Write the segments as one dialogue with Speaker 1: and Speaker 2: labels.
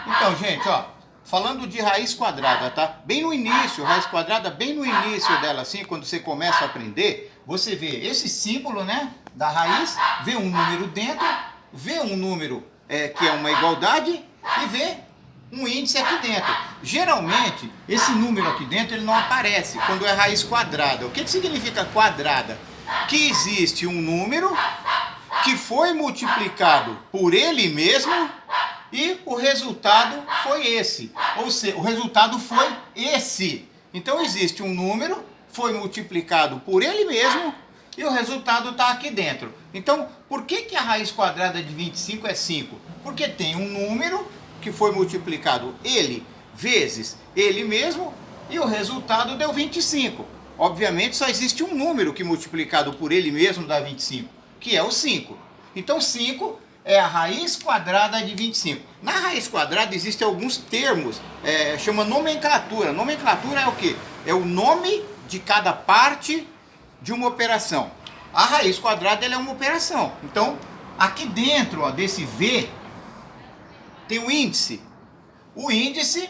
Speaker 1: Então, gente, ó, falando de raiz quadrada, tá? Bem no início, raiz quadrada, bem no início dela, assim, quando você começa a aprender, você vê esse símbolo, né, da raiz, vê um número dentro, vê um número que é uma igualdade e vê um índice aqui dentro. Geralmente, esse número aqui dentro, ele não aparece quando é raiz quadrada. O que significa quadrada? Que existe um número que foi multiplicado por ele mesmo e o resultado foi esse. Ou seja, o resultado foi esse. Então existe um número, foi multiplicado por ele mesmo e o resultado está aqui dentro. Então, por que a raiz quadrada de 25 é 5? Porque tem um número que foi multiplicado ele vezes ele mesmo e o resultado deu 25. Obviamente só existe um número que multiplicado por ele mesmo dá 25, que é o 5. Então 5 é a raiz quadrada de 25. Na raiz quadrada existem alguns termos, chama nomenclatura. Nomenclatura é o quê? É o nome de cada parte de uma operação. A raiz quadrada ela é uma operação. Então, aqui dentro ó, desse V, tem o índice. O índice,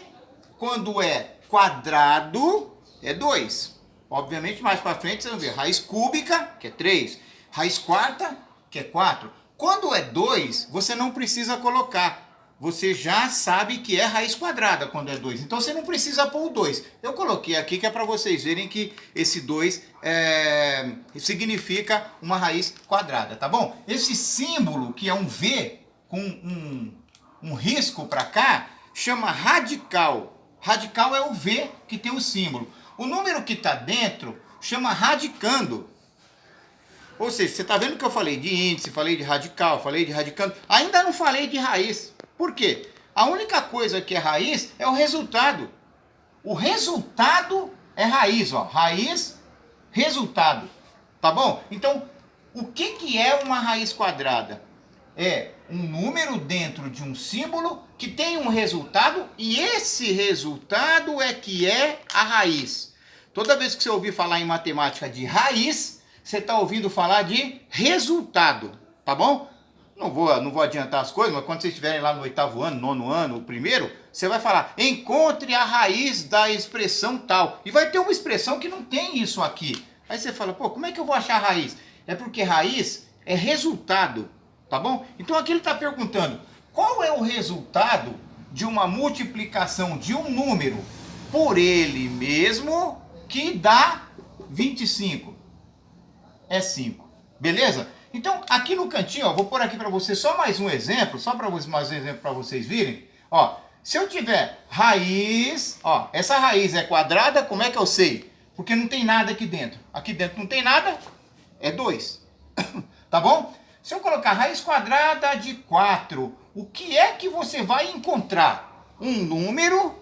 Speaker 1: quando é quadrado, é 2. Obviamente, mais para frente, você vai ver raiz cúbica, que é 3. Raiz quarta, que é 4. Quando é 2, você não precisa colocar. Você já sabe que é raiz quadrada quando é 2. Então, você não precisa pôr o 2. Eu coloquei aqui que é para vocês verem que esse 2 significa uma raiz quadrada, tá bom? Esse símbolo, que é um V com um risco para cá, chama radical. Radical é o V que tem o símbolo. O número que está dentro chama radicando. Ou seja, você está vendo que eu falei de índice, falei de radical, falei de radicando. Ainda não falei de raiz. Por quê? A única coisa que é raiz é o resultado. O resultado é raiz, ó. Raiz, resultado. Tá bom? Então, o que é uma raiz quadrada? É um número dentro de um símbolo que tem um resultado e esse resultado é que é a raiz. Toda vez que você ouvir falar em matemática de raiz, você está ouvindo falar de resultado, tá bom? Não vou adiantar as coisas, mas quando vocês estiverem lá no 8º ano, 9º ano, o primeiro, você vai falar, encontre a raiz da expressão tal. E vai ter uma expressão que não tem isso aqui. Aí você fala, pô, como é que eu vou achar a raiz? É porque raiz é resultado. Tá bom? Então aqui ele está perguntando, qual é o resultado de uma multiplicação de um número por ele mesmo que dá 25? É 5. Beleza? Então aqui no cantinho, ó, vou pôr aqui para você só mais um exemplo, só para mais um exemplo para vocês virem. Ó, se eu tiver raiz, ó, essa raiz é quadrada, como é que eu sei? Porque não tem nada aqui dentro. Aqui dentro não tem nada, é 2. Tá bom? Se eu colocar raiz quadrada de 4, o que é que você vai encontrar? Um número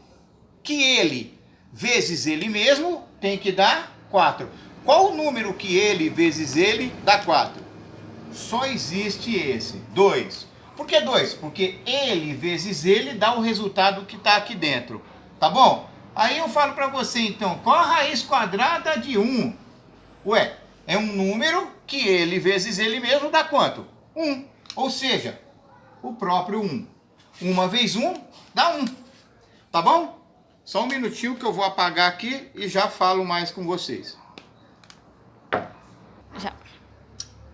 Speaker 1: que ele vezes ele mesmo tem que dar 4. Qual o número que ele vezes ele dá 4? Só existe esse, 2. Por que 2? Porque ele vezes ele dá o resultado que está aqui dentro. Tá bom? Aí eu falo para você então, qual a raiz quadrada de 1? Ué, é um número que ele vezes ele mesmo dá quanto? 1. Ou seja, o próprio 1. 1 vezes 1 dá 1. Tá bom? Só um minutinho que eu vou apagar aqui e já falo mais com vocês.
Speaker 2: Já.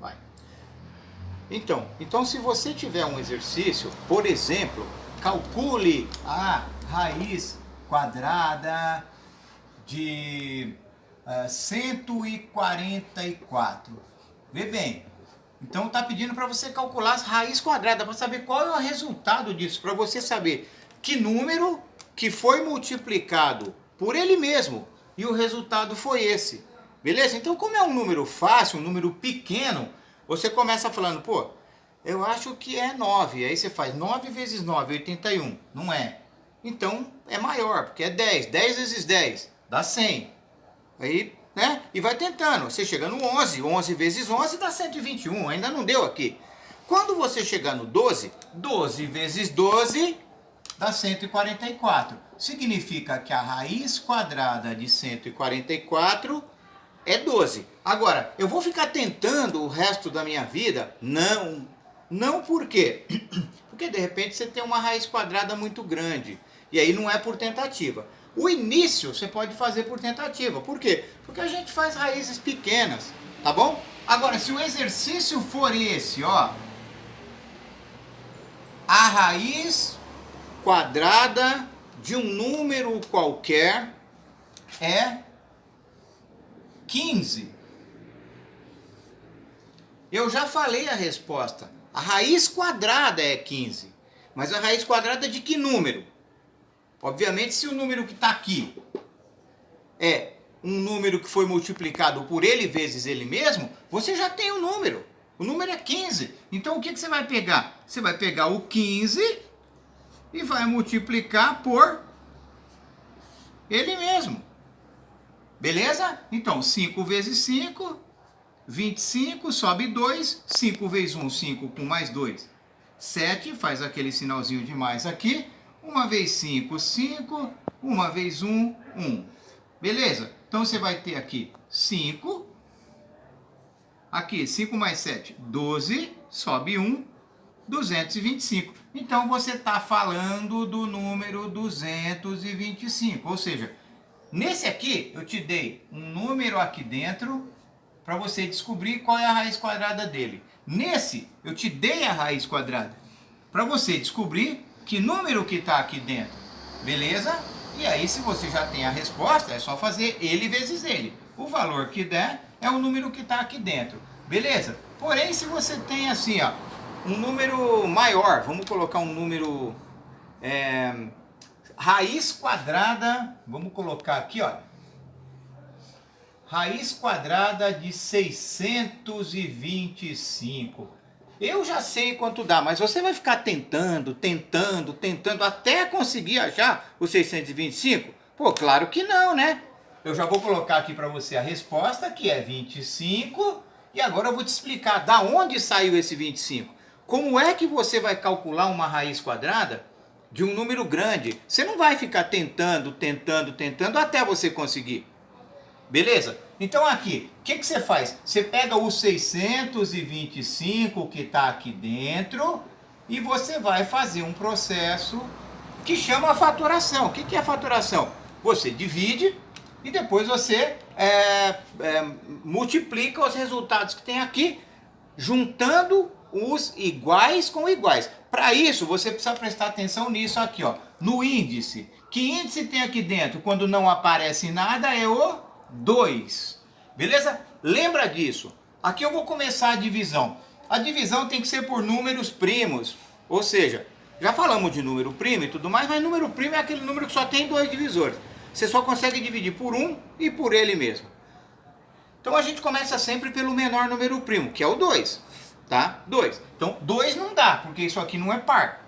Speaker 1: Vai. Então se você tiver um exercício, por exemplo, calcule a raiz quadrada de 144. Vê bem. Então está pedindo para você calcular as raízes quadradas, para saber qual é o resultado disso, para você saber que número que foi multiplicado por ele mesmo e o resultado foi esse. Beleza? Então como é um número fácil, um número pequeno, você começa falando, pô, eu acho que é 9. Aí você faz 9 vezes 9, 81. Não é. Então é maior, porque é 10. 10 vezes 10 dá 100. Aí, né? E vai tentando. Você chega no 11. 11 vezes 11 dá 121. Ainda não deu aqui. Quando você chegar no 12, 12 vezes 12 dá 144. Significa que a raiz quadrada de 144 é 12. Agora, eu vou ficar tentando o resto da minha vida? Não. Não por quê? Porque de repente você tem uma raiz quadrada muito grande. E aí não é por tentativa. O início você pode fazer por tentativa. Por quê? Porque a gente faz raízes pequenas, tá bom? Agora, se o exercício for esse, ó, a raiz quadrada de um número qualquer é 15. Eu já falei a resposta. A raiz quadrada é 15. Mas a raiz quadrada de que número? Obviamente, se o número que está aqui é um número que foi multiplicado por ele vezes ele mesmo, você já tem o número. O número é 15. Então, o que você vai pegar? Você vai pegar o 15 e vai multiplicar por ele mesmo. Beleza? Então, 5 vezes 5, 25, sobe 2. 5 vezes 1, 5 com mais 2, 7. Faz aquele sinalzinho de mais aqui. 1 vezes 5, 5. 1 vezes 1, 1. Beleza? Então, você vai ter aqui 5. Aqui, 5 mais 7, 12. Sobe 1, 225. Então, você está falando do número 225. Ou seja, nesse aqui, eu te dei um número aqui dentro para você descobrir qual é a raiz quadrada dele. Nesse, eu te dei a raiz quadrada para você descobrir que número que está aqui dentro. Beleza? E aí, se você já tem a resposta, é só fazer ele vezes ele. O valor que der é o número que está aqui dentro. Beleza? Porém, se você tem assim, ó, um número maior, vamos colocar um número raiz quadrada, vamos colocar aqui, ó, raiz quadrada de 625. Eu já sei quanto dá, mas você vai ficar tentando até conseguir achar o 625? Pô, claro que não, né? Eu já vou colocar aqui para você a resposta, que é 25, e agora eu vou te explicar da onde saiu esse 25. Como é que você vai calcular uma raiz quadrada de um número grande? Você não vai ficar tentando até você conseguir. Beleza? Então aqui, o que você faz? Você pega o 625 que está aqui dentro e você vai fazer um processo que chama fatoração. O que é fatoração? Você divide e depois você multiplica os resultados que tem aqui, juntando os iguais com iguais. Para isso, você precisa prestar atenção nisso aqui, ó, no índice. Que índice tem aqui dentro? Quando não aparece nada é o 2. Beleza? Lembra disso. Aqui eu vou começar a divisão. A divisão tem que ser por números primos. Ou seja, já falamos de número primo e tudo mais, mas número primo é aquele número que só tem 2 divisores. Você só consegue dividir por 1 e por ele mesmo. Então a gente começa sempre pelo menor número primo, que é o 2. Tá? 2. Então 2 não dá, porque isso aqui não é par.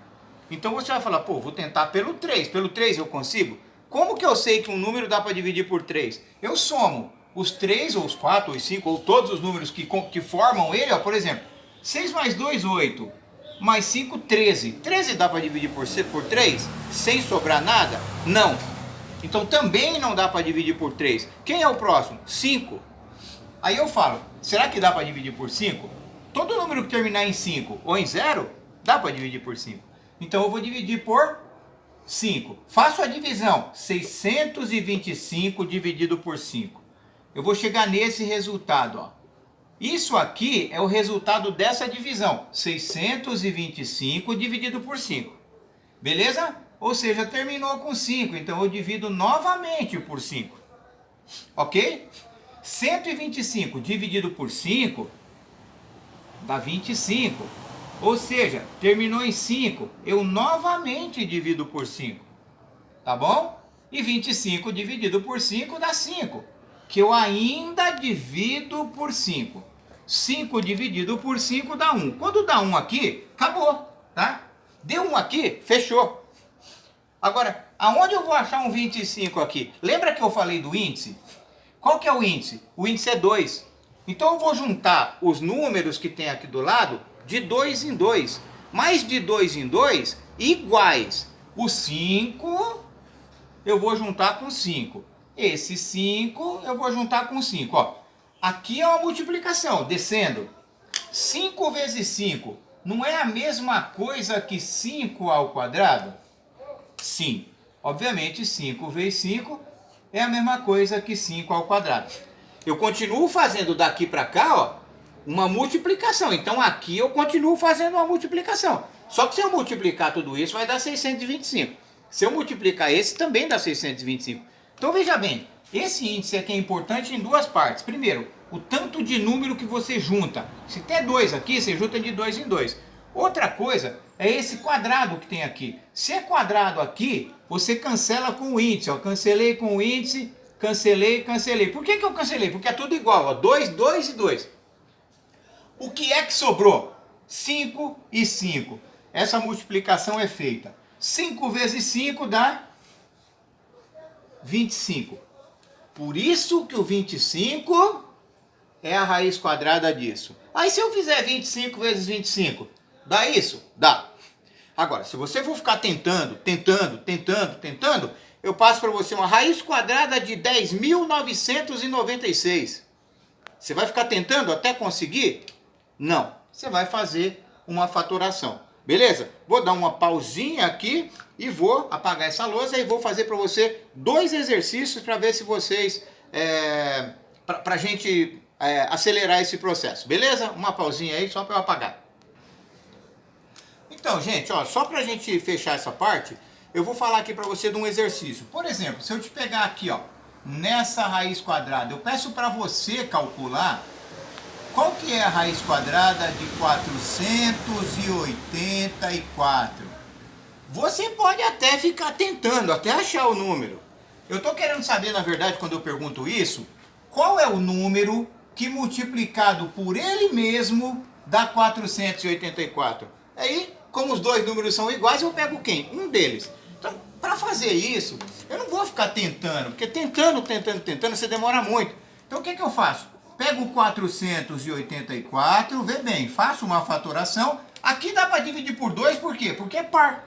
Speaker 1: Então você vai falar, pô, vou tentar pelo 3. Pelo 3 eu consigo? Como que eu sei que um número dá para dividir por 3? Eu somo os 3, ou os 4, ou os 5, ou todos os números que formam ele. Ó, por exemplo, 6 mais 2, 8. Mais 5, 13. 13 dá para dividir por 3 sem sobrar nada? Não. Então também não dá para dividir por 3. Quem é o próximo? 5. Aí eu falo, será que dá para dividir por 5? Todo número que terminar em 5 ou em 0, dá para dividir por 5. Então eu vou dividir por 5. Faço a divisão. 625 dividido por 5. Eu vou chegar nesse resultado, ó. Isso aqui é o resultado dessa divisão. 625 dividido por 5. Beleza? Ou seja, terminou com 5. Então eu divido novamente por 5. Ok? 125 dividido por 5 dá 25. Ou seja, terminou em 5. Eu novamente divido por 5. Tá bom? E 25 dividido por 5 dá 5. Que eu ainda divido por 5. 5 dividido por 5 dá 1. Quando dá 1 aqui, acabou, tá? Deu 1 aqui, fechou. Agora, aonde eu vou achar um 25 aqui? Lembra que eu falei do índice? Qual que é o índice? O índice é 2. Então eu vou juntar os números que tem aqui do lado de 2 em 2. Mais de 2 em 2 iguais. O 5 eu vou juntar com 5. Esse 5 eu vou juntar com 5. Ó, aqui é uma multiplicação, descendo. 5 vezes 5 não é a mesma coisa que 5 ao quadrado? Sim. Obviamente, 5 vezes 5 é a mesma coisa que 5 ao quadrado. Eu continuo fazendo daqui para cá, ó, uma multiplicação. Então aqui eu continuo fazendo uma multiplicação. Só que se eu multiplicar tudo isso, vai dar 625. Se eu multiplicar esse, também dá 625. Então veja bem, esse índice aqui é importante em duas partes. Primeiro, o tanto de número que você junta. Se tem 2 aqui, você junta de 2 em 2. Outra coisa é esse quadrado que tem aqui. Se é quadrado aqui, você cancela com o índice. Ó. Cancelei com o índice, cancelei, cancelei. Por que eu cancelei? Porque é tudo igual. Ó. 2, 2 e 2. O que é que sobrou? 5 e 5. Essa multiplicação é feita. 5 vezes 5 dá 25. Por isso que o 25 é a raiz quadrada disso. Aí se eu fizer 25 vezes 25, dá isso? Dá. Agora, se você for ficar tentando, eu passo para você uma raiz quadrada de 10.996. Você vai ficar tentando até conseguir? Não. Você vai fazer uma fatoração. Beleza? Vou dar uma pausinha aqui e vou apagar essa lousa e vou fazer para você 2 exercícios para ver se vocês... para a gente acelerar esse processo. Beleza? Uma pausinha aí só para eu apagar. Então, gente, ó, só para a gente fechar essa parte, eu vou falar aqui para você de um exercício. Por exemplo, se eu te pegar aqui, ó, nessa raiz quadrada, eu peço para você calcular qual que é a raiz quadrada de 484. Você pode até ficar tentando, até achar o número. Eu estou querendo saber, na verdade, quando eu pergunto isso, qual é o número que multiplicado por ele mesmo dá 484. Aí, como os dois números são iguais, eu pego quem? Um deles. Então, para fazer isso, eu não vou ficar tentando, porque tentando, você demora muito. Então, o que eu faço? Pego 484, vê bem, faço uma fatoração. Aqui dá para dividir por 2, por quê? Porque é par.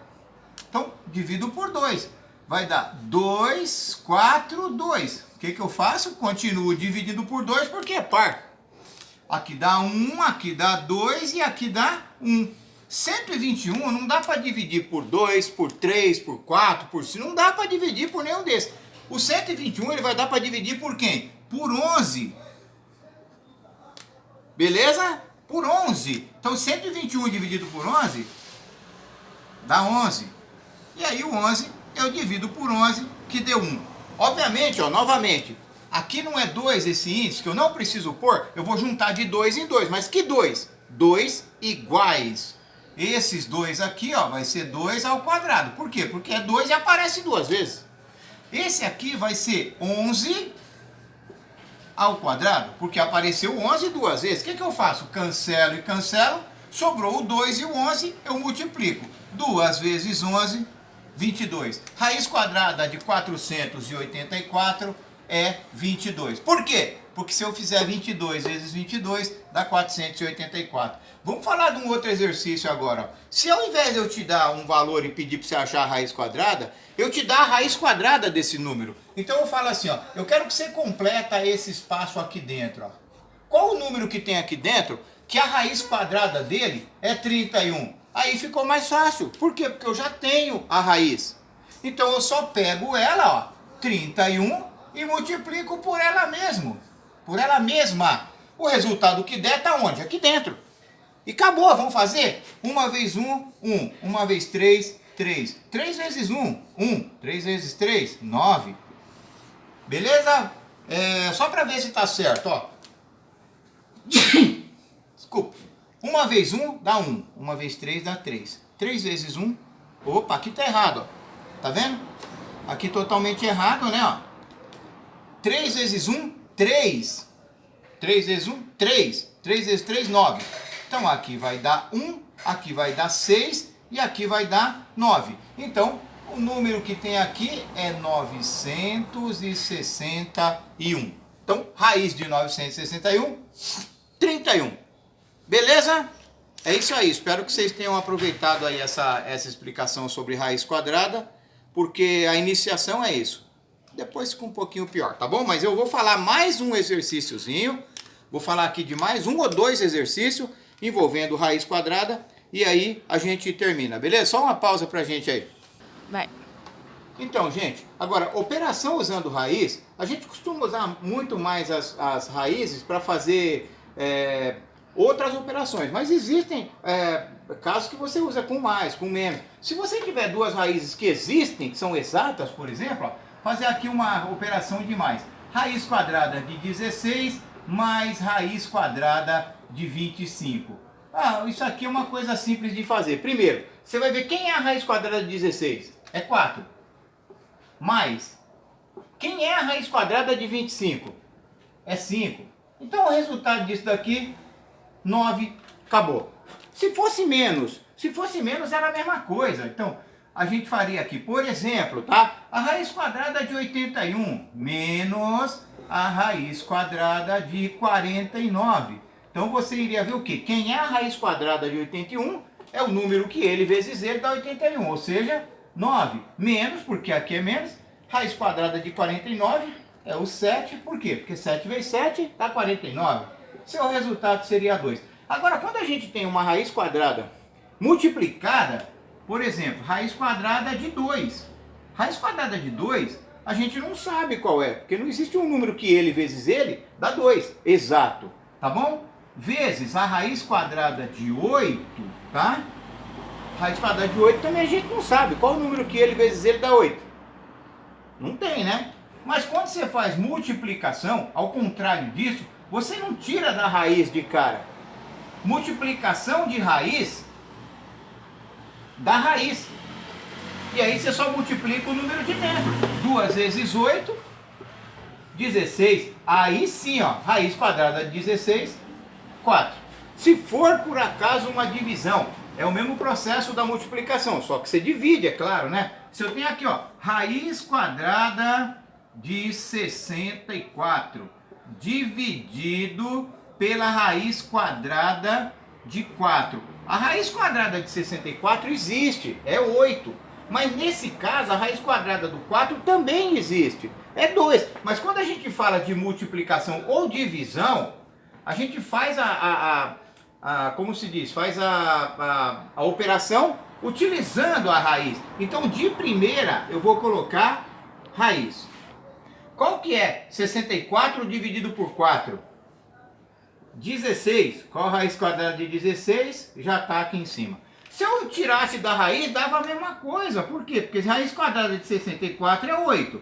Speaker 1: Então, divido por 2. Vai dar 2, 4, 2. O que eu faço? Continuo dividindo por 2 porque é par. Aqui dá 1, aqui dá 2 e aqui dá 1. 121 não dá para dividir por 2, por 3, por 4, por 5. Não dá para dividir por nenhum desses. O 121 ele vai dar para dividir por quem? Por 11. Beleza? Por 11. Então 121 dividido por 11 dá 11. E aí o 11 eu divido por 11 que deu 1. Obviamente, ó, novamente, aqui não é 2 esse índice que eu não preciso pôr. Eu vou juntar de 2 em 2. Mas que 2? 2 iguais. Esses 2 aqui, ó, vai ser 2 ao quadrado. Por quê? Porque é 2 e aparece 2 vezes. Esse aqui vai ser 11 ao quadrado, porque apareceu 11 duas vezes. O que eu faço? Cancelo e cancelo. Sobrou o 2 e o 11, eu multiplico. 2 vezes 11, 22. Raiz quadrada de 484 é 22. Por quê? Porque se eu fizer 22 vezes 22, dá 484. Vamos falar de um outro exercício agora. Se ao invés de eu te dar um valor e pedir para você achar a raiz quadrada, eu te dar a raiz quadrada desse número. Então eu falo assim, ó, eu quero que você completa esse espaço aqui dentro. Ó. Qual o número que tem aqui dentro que a raiz quadrada dele é 31? Aí ficou mais fácil. Por quê? Porque eu já tenho a raiz. Então eu só pego ela, ó, 31, e multiplico por ela mesmo. Por ela mesma. O resultado que der está onde? Aqui dentro. E acabou, vamos fazer? 1 vezes 1, 1. 1 vezes 3, 3. 3 vezes 1, 1. 3 vezes 3, 9. Beleza? Só para ver se está certo, ó. Desculpa. 1 vezes 1 dá 1. 1 vezes 3 dá 3. 3 vezes 1. Opa, aqui está errado, ó. Tá vendo? Aqui totalmente errado, né, ó. 3 vezes 1, 3. 3 vezes 1, 3. 3 vezes 3, 9. Então aqui vai dar 1, aqui vai dar 6 e aqui vai dar 9. Então o número que tem aqui é 961. Então raiz de 961, 31. Beleza? É isso aí. Espero que vocês tenham aproveitado aí essa explicação sobre raiz quadrada, porque a iniciação é isso. Depois fica um pouquinho pior, tá bom? Mas eu vou falar mais um exercíciozinho. Vou falar aqui de mais 1 ou 2 exercícios envolvendo raiz quadrada e aí a gente termina, beleza? Só uma pausa pra gente aí.
Speaker 2: Vai.
Speaker 1: Então, gente, agora, operação usando raiz, a gente costuma usar muito mais as raízes para fazer outras operações, mas existem casos que você usa com mais, com menos. Se você tiver duas raízes que existem, que são exatas, por exemplo, ó, fazer aqui uma operação de mais. Raiz quadrada de 16 mais raiz quadrada de 25. Ah, isso aqui é uma coisa simples de fazer. Primeiro, você vai ver quem é a raiz quadrada de 16? É 4. Mais, quem é a raiz quadrada de 25? É 5. Então o resultado disso daqui, 9, acabou. Se fosse menos era a mesma coisa. Então a gente faria aqui, por exemplo, tá? A raiz quadrada de 81 menos a raiz quadrada de 49. Então você iria ver o quê? Quem é a raiz quadrada de 81 é o número que ele vezes ele dá 81, ou seja, 9 menos, porque aqui é menos, raiz quadrada de 49 é o 7, por quê? Porque 7 vezes 7 dá 49. Seu resultado seria 2. Agora, quando a gente tem uma raiz quadrada multiplicada, por exemplo, raiz quadrada de 2. Raiz quadrada de 2, a gente não sabe qual é, porque não existe um número que ele vezes ele dá 2, exato, tá bom? Vezes a raiz quadrada de 8, tá? Raiz quadrada de 8 também a gente não sabe. Qual o número que ele vezes ele dá 8? Não tem, né? Mas quando você faz multiplicação, ao contrário disso, você não tira da raiz de cara. Multiplicação de raiz dá raiz. E aí você só multiplica o número de dentro. 2 vezes 8, 16. Aí sim, ó, raiz quadrada de 16, 4. Se for por acaso uma divisão, é o mesmo processo da multiplicação, só que você divide, é claro, né? Se eu tenho aqui, ó, raiz quadrada de 64 dividido pela raiz quadrada de 4. A raiz quadrada de 64 existe, é 8. Mas nesse caso, a raiz quadrada do 4 também existe, é 2. Mas quando a gente fala de multiplicação ou divisão, a gente faz como se diz, faz a operação utilizando a raiz. Então, de primeira, eu vou colocar raiz. Qual que é 64 dividido por 4? 16. Qual a raiz quadrada de 16? Já está aqui em cima. Se eu tirasse da raiz, dava a mesma coisa. Por quê? Porque raiz quadrada de 64 é 8.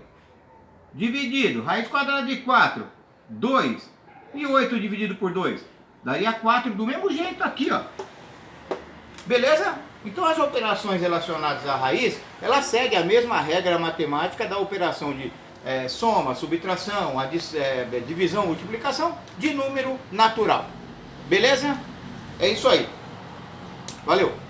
Speaker 1: Dividido, raiz quadrada de 4, 2. E 8 dividido por 2? Daria 4 do mesmo jeito aqui, ó. Beleza? Então as operações relacionadas à raiz, ela segue a mesma regra matemática da operação de soma, subtração, divisão, multiplicação de número natural. Beleza? É isso aí. Valeu!